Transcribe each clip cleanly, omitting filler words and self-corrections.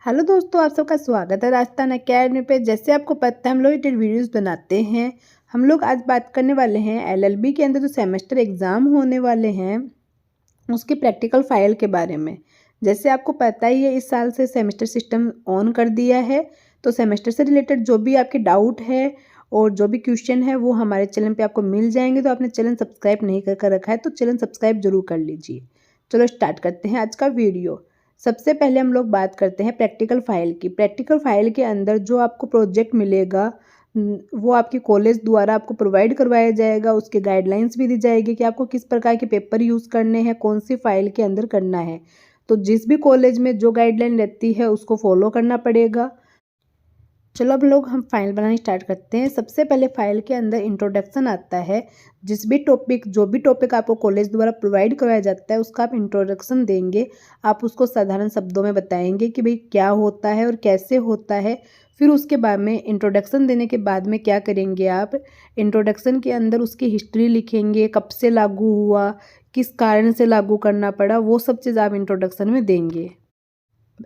Hello दोस्तों, आप सबका स्वागत है राजस्थान अकेडमी पे। जैसे आपको पता है हम लोग रिलेटेड वीडियोस बनाते हैं। हम लोग आज बात करने वाले हैं एलएलबी के अंदर जो सेमेस्टर एग्ज़ाम होने वाले हैं उसके प्रैक्टिकल फाइल के बारे में। जैसे आपको पता ही है इस साल से सेमेस्टर सिस्टम ऑन कर दिया है, तो सेमेस्टर से रिलेटेड जो भी आपके डाउट है और जो भी क्वेश्चन है वो हमारे चैनल पे आपको मिल जाएंगे। तो आपने चैनल सब्सक्राइब नहीं कर रखा है तो चैनल सब्सक्राइब जरूर कर लीजिए। चलो स्टार्ट करते हैं आज का वीडियो। सबसे पहले हम लोग बात करते हैं प्रैक्टिकल फाइल की। प्रैक्टिकल फाइल के अंदर जो आपको प्रोजेक्ट मिलेगा वो आपके कॉलेज द्वारा आपको प्रोवाइड करवाया जाएगा। उसके गाइडलाइंस भी दी जाएगी कि आपको किस प्रकार के पेपर यूज़ करने हैं, कौन सी फाइल के अंदर करना है। तो जिस भी कॉलेज में जो गाइडलाइन रहती है उसको फॉलो करना पड़ेगा। चलो अब लोग हम फाइल बनानी स्टार्ट करते हैं। सबसे पहले फाइल के अंदर इंट्रोडक्शन आता है। जो भी टॉपिक आपको कॉलेज द्वारा प्रोवाइड करवाया जाता है उसका आप इंट्रोडक्शन देंगे। आप उसको साधारण शब्दों में बताएंगे कि भाई क्या होता है और कैसे होता है। फिर उसके बाद में इंट्रोडक्शन देने के बाद में क्या करेंगे, आप इंट्रोडक्शन के अंदर उसकी हिस्ट्री लिखेंगे, कब से लागू हुआ, किस कारण से लागू करना पड़ा, वो सब चीज़ आप इंट्रोडक्शन में देंगे।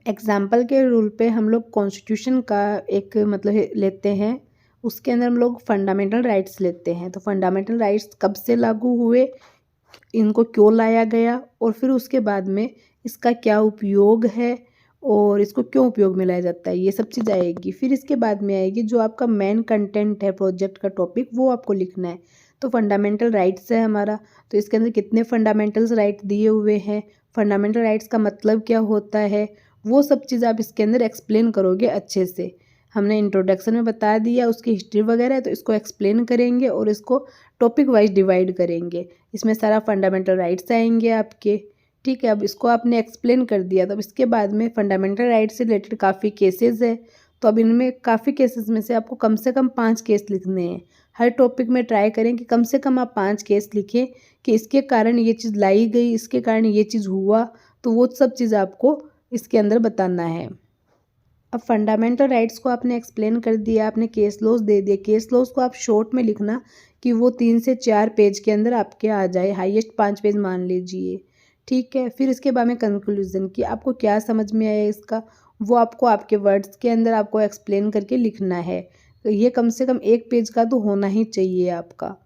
एग्जाम्पल के रूल पे हम लोग कॉन्स्टिट्यूशन का एक मतलब लेते हैं। उसके अंदर हम लोग फंडामेंटल राइट्स लेते हैं। तो फंडामेंटल राइट्स कब से लागू हुए, इनको क्यों लाया गया और फिर उसके बाद में इसका क्या उपयोग है और इसको क्यों उपयोग में लाया जाता है, ये सब चीज़ आएगी। फिर इसके बाद में आएगी जो आपका मेन कंटेंट है प्रोजेक्ट का टॉपिक, वो आपको लिखना है। तो फंडामेंटल राइट्स है हमारा, तो इसके अंदर कितने फंडामेंटल्स राइट दिए हुए हैं, फंडामेंटल राइट्स का मतलब क्या होता है, वो सब चीज़ आप इसके अंदर एक्सप्लेन करोगे अच्छे से। हमने इंट्रोडक्शन में बता दिया उसकी हिस्ट्री वगैरह, तो इसको एक्सप्लेन करेंगे और इसको टॉपिक वाइज डिवाइड करेंगे। इसमें सारा फंडामेंटल राइट्स आएंगे आपके। ठीक है, अब इसको आपने एक्सप्लेन कर दिया। तो अब इसके बाद में फंडामेंटल राइट्स से रिलेटेड काफ़ी केसेस है। तो अब इनमें काफ़ी केसेस में से आपको कम से कम 5 केस लिखने हैं। हर टॉपिक में ट्राई करें कि कम से कम आप 5 केस लिखें कि इसके कारण ये चीज़ लाई गई, इसके कारण ये चीज़ हुआ। तो वो सब चीज़ आपको इसके अंदर बताना है। अब फंडामेंटल राइट्स को आपने एक्सप्लेन कर दिया, आपने केस लॉज दे दिए। केस लॉज को आप शॉर्ट में लिखना कि वो 3 से 4 पेज के अंदर आपके आ जाए, हाईएस्ट 5 पेज मान लीजिए। ठीक है, फिर इसके बाद में कंक्लूजन कि आपको क्या समझ में आया इसका, वो आपको आपके वर्ड्स के अंदर आपको एक्सप्लेन करके लिखना है। तो ये कम से कम 1 पेज का तो होना ही चाहिए आपका।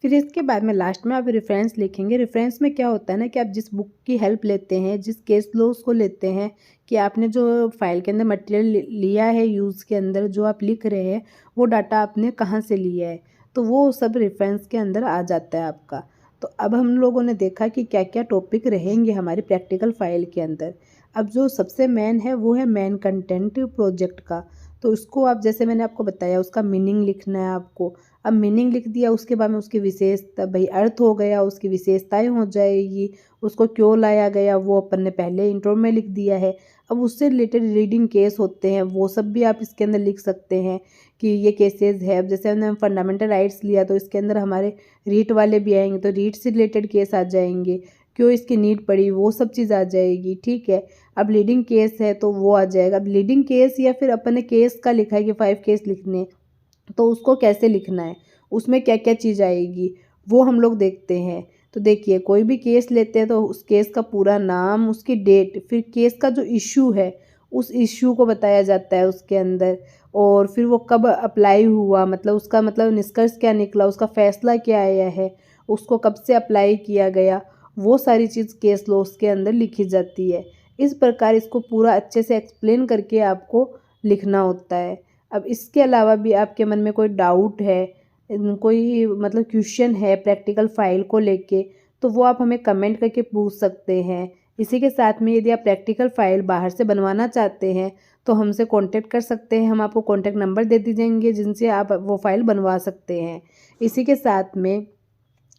फिर इसके बाद में लास्ट में आप रेफरेंस लिखेंगे। रेफरेंस में क्या होता है ना कि आप जिस बुक की हेल्प लेते हैं, जिस केस लॉज को लेते हैं, कि आपने जो फाइल के अंदर मटेरियल लिया है यूज़ के अंदर जो आप लिख रहे हैं वो डाटा आपने कहाँ से लिया है, तो वो सब रेफरेंस के अंदर आ जाता है आपका। तो अब हम लोगों ने देखा कि क्या क्या टॉपिक रहेंगे हमारी प्रैक्टिकल फाइल के अंदर। अब जो सबसे मेन है वो है मेन कंटेंट प्रोजेक्ट का। तो उसको आप जैसे मैंने आपको बताया उसका मीनिंग लिखना है आपको। अब मीनिंग लिख दिया, उसके बाद में उसकी विशेषता, भाई अर्थ हो गया, उसकी विशेषताएं हो जाएगी, उसको क्यों लाया गया वो अपन ने पहले इंट्रो में लिख दिया है। अब उससे रिलेटेड रीडिंग केस होते हैं वो सब भी आप इसके अंदर लिख सकते हैं कि ये केसेस है। अब जैसे हमने फंडामेंटल राइट्स लिया तो इसके अंदर हमारे रीट वाले भी आएंगे, तो रीट से रिलेटेड केस आ जाएंगे, क्यों इसकी नीड पड़ी वो सब चीज़ आ जाएगी। ठीक है, अब लीडिंग केस है तो वो आ जाएगा। अब लीडिंग केस या फिर अपन ने केस का लिखा है कि 5 केस लिखने, तो उसको कैसे लिखना है, उसमें क्या क्या चीज़ आएगी, वो हम लोग देखते हैं। तो देखिए, कोई भी केस लेते हैं तो उस केस का पूरा नाम, उसकी डेट, फिर केस का जो इशू है उस इशू को बताया जाता है उसके अंदर, और फिर वो कब अप्लाई हुआ, मतलब उसका मतलब निष्कर्ष क्या निकला, उसका फैसला क्या आया है, उसको कब से अप्लाई किया गया, वो सारी चीज़ केस लॉस के अंदर लिखी जाती है। इस प्रकार इसको पूरा अच्छे से एक्सप्लेन करके आपको लिखना होता है। अब इसके अलावा भी आपके मन में कोई डाउट है, कोई मतलब क्वेश्चन है प्रैक्टिकल फाइल को लेके, तो वो आप हमें कमेंट करके पूछ सकते हैं। इसी के साथ में यदि आप प्रैक्टिकल फाइल बाहर से बनवाना चाहते हैं तो हमसे कांटेक्ट कर सकते हैं। हम आपको कांटेक्ट नंबर दे दीजिएंगे जिनसे आप वो फाइल बनवा सकते हैं। इसी के साथ में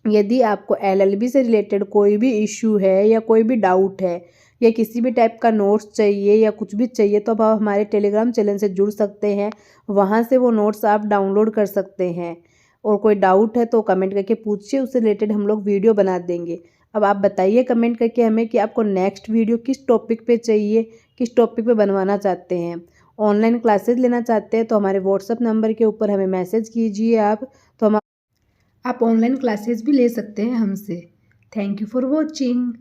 यदि आपको एलएलबी से रिलेटेड कोई भी इशू है या कोई भी डाउट है या किसी भी टाइप का नोट्स चाहिए या कुछ भी चाहिए, तो आप हमारे टेलीग्राम चैनल से जुड़ सकते हैं। वहाँ से वो नोट्स आप डाउनलोड कर सकते हैं। और कोई डाउट है तो कमेंट करके पूछिए, उससे रिलेटेड हम लोग वीडियो बना देंगे। अब आप बताइए कमेंट करके हमें कि आपको नेक्स्ट वीडियो किस टॉपिक पे चाहिए, किस टॉपिक पे बनवाना चाहते हैं। ऑनलाइन क्लासेस लेना चाहते हैं तो हमारे व्हाट्सअप नंबर के ऊपर हमें मैसेज कीजिए आप ऑनलाइन क्लासेस भी ले सकते हैं हमसे। Thank you for watching.